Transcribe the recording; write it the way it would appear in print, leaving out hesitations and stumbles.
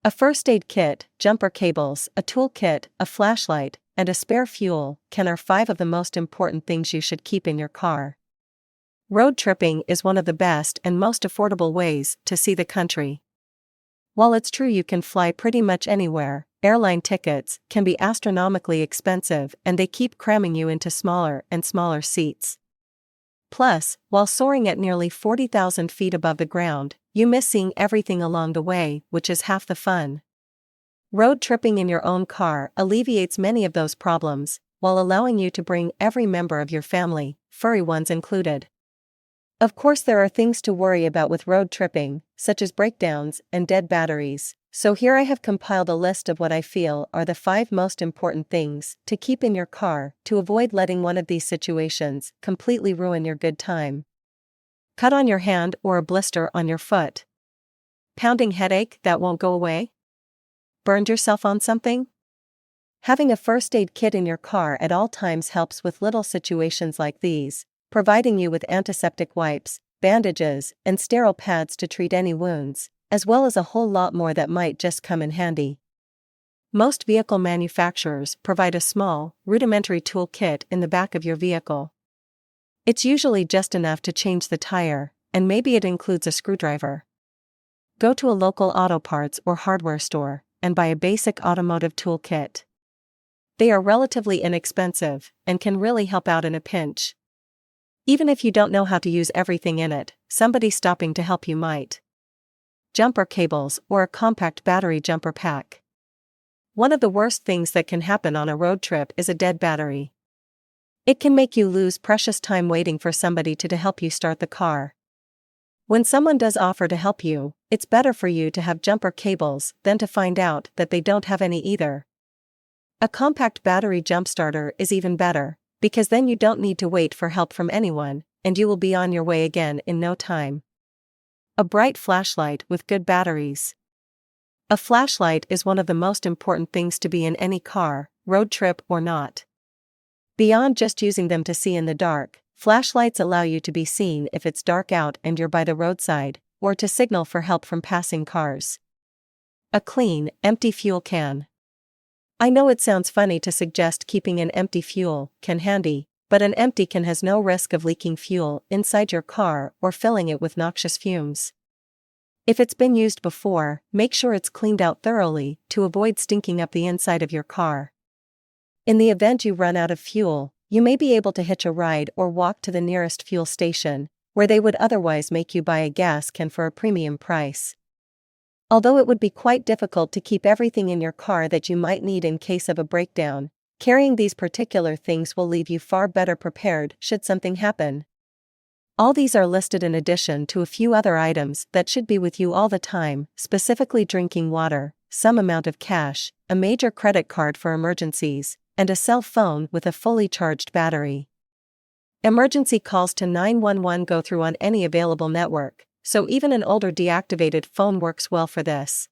A first aid kit, jumper cables, a tool kit, a flashlight, and a spare fuel can are 5 of the most important things you should keep in your car. Road tripping is one of the best and most affordable ways to see the country. While it's true you can fly pretty much anywhere, airline tickets can be astronomically expensive and they keep cramming you into smaller and smaller seats. Plus, while soaring at nearly 40,000 feet above the ground, you miss seeing everything along the way, which is half the fun. Road tripping in your own car alleviates many of those problems, while allowing you to bring every member of your family, furry ones included. Of course, there are things to worry about with road tripping, such as breakdowns and dead batteries, so here I have compiled a list of what I feel are the 5 most important things to keep in your car to avoid letting one of these situations completely ruin your good time. Cut on your hand or a blister on your foot. Pounding headache that won't go away? Burned yourself on something? Having a first aid kit in your car at all times helps with little situations like these, providing you with antiseptic wipes, bandages, and sterile pads to treat any wounds, as well as a whole lot more that might just come in handy. Most vehicle manufacturers provide a small, rudimentary tool kit in the back of your vehicle. It's usually just enough to change the tire, and maybe it includes a screwdriver. Go to a local auto parts or hardware store and buy a basic automotive tool kit. They are relatively inexpensive and can really help out in a pinch. Even if you don't know how to use everything in it, somebody stopping to help you might. Jumper cables or a compact battery jumper pack. One of the worst things that can happen on a road trip is a dead battery. It can make you lose precious time waiting for somebody to help you start the car. When someone does offer to help you, it's better for you to have jumper cables than to find out that they don't have any either. A compact battery jump starter is even better, because then you don't need to wait for help from anyone, and you will be on your way again in no time. A bright flashlight with good batteries. A flashlight is one of the most important things to be in any car, road trip or not. Beyond just using them to see in the dark, flashlights allow you to be seen if it's dark out and you're by the roadside, or to signal for help from passing cars. A clean, empty fuel can. I know it sounds funny to suggest keeping an empty fuel can handy, but an empty can has no risk of leaking fuel inside your car or filling it with noxious fumes. If it's been used before, make sure it's cleaned out thoroughly to avoid stinking up the inside of your car. In the event you run out of fuel, you may be able to hitch a ride or walk to the nearest fuel station, where they would otherwise make you buy a gas can for a premium price. Although it would be quite difficult to keep everything in your car that you might need in case of a breakdown, carrying these particular things will leave you far better prepared should something happen. All these are listed in addition to a few other items that should be with you all the time, specifically drinking water, some amount of cash, a major credit card for emergencies, and a cell phone with a fully charged battery. Emergency calls to 911 go through on any available network, so even an older deactivated phone works well for this.